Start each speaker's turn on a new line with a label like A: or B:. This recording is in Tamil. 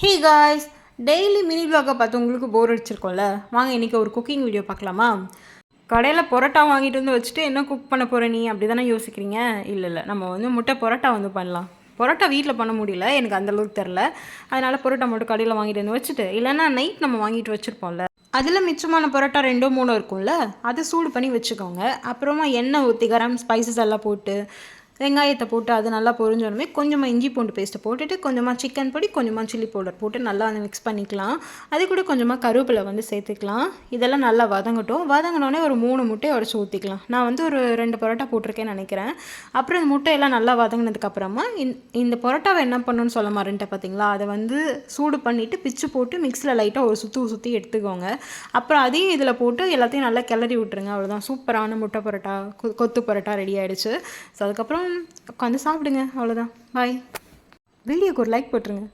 A: Hey guys, daily mini vlog பார்த்து உங்களுக்கு போர் அடிச்சிருக்கோம்ல. வாங்க இன்றைக்கி ஒரு குக்கிங் வீடியோ பார்க்கலாமா? கடையில் பரோட்டா வாங்கிட்டு வந்து வச்சுட்டு என்ன குக் பண்ண போகிற நீ அப்படி தானே யோசிக்கிறீங்க? இல்லை, நம்ம வந்து முட்டை பரோட்டா வந்து பண்ணலாம். பரோட்டா வீட்டில் பண்ண முடியல, எனக்கு அந்தளவுக்கு தெரில. அதனால் பரோட்டா மட்டும் கடையில் வாங்கிட்டு வந்து வச்சுட்டு, இல்லைன்னா நைட் நம்ம வாங்கிட்டு வச்சுருப்போம்ல, அதில் மிச்சமான பரோட்டா 2-3 இருக்கும்ல, அதை சூடு பண்ணி வச்சுக்கோங்க. அப்புறமா எண்ணெய் ஊற்றி கரம் ஸ்பைசஸ் எல்லாம் போட்டு வெங்காயத்தை போட்டு அது நல்லா பொரிஞ்சோடனே கொஞ்சமாக இஞ்சி பூண்டு பேஸ்ட்டை போட்டுட்டு கொஞ்சமாக சிக்கன் பொடி கொஞ்சமாக சில்லி பவுடர் போட்டு நல்லா வந்து மிக்ஸ் பண்ணிக்கலாம். அது கூட கொஞ்சமாக கருவேப்பிலை வந்து சேர்த்துக்கலாம். இதெல்லாம் நல்லா வதங்கட்டும். வதங்கினோடனே ஒரு 3 முட்டையை உடச்சி ஊற்றிக்கலாம். நான் வந்து ஒரு 2 பரோட்டா போட்டிருக்கேன்னு நினைக்கிறேன். அப்புறம் இந்த முட்டையெல்லாம் நல்லா வதங்கினதுக்கப்புறமா இந்த பரோட்டாவை என்ன பண்ணணும்னு சொல்ல மாட்டேன்ட்டேன் பார்த்தீங்களா, அதை வந்து சூடு பண்ணிவிட்டு பிச்சு போட்டு மிக்ஸியில் லைட்டாக ஒரு சுற்றி எடுத்துக்கோங்க. அப்புறம் அதையும் இதில் போட்டு எல்லாத்தையும் நல்லா கிளறி விட்டுருங்க. அவ்வளோதான், சூப்பரான முட்டை பரோட்டா கொத்து பரோட்டா ரெடி ஆகிடுச்சு. ஸோ அதுக்கப்புறம் உட்காந்து சாப்பிடுங்க. அவ்வளோதான், பாய். வீடியோக்கு ஒரு லைக் போட்டுருங்க.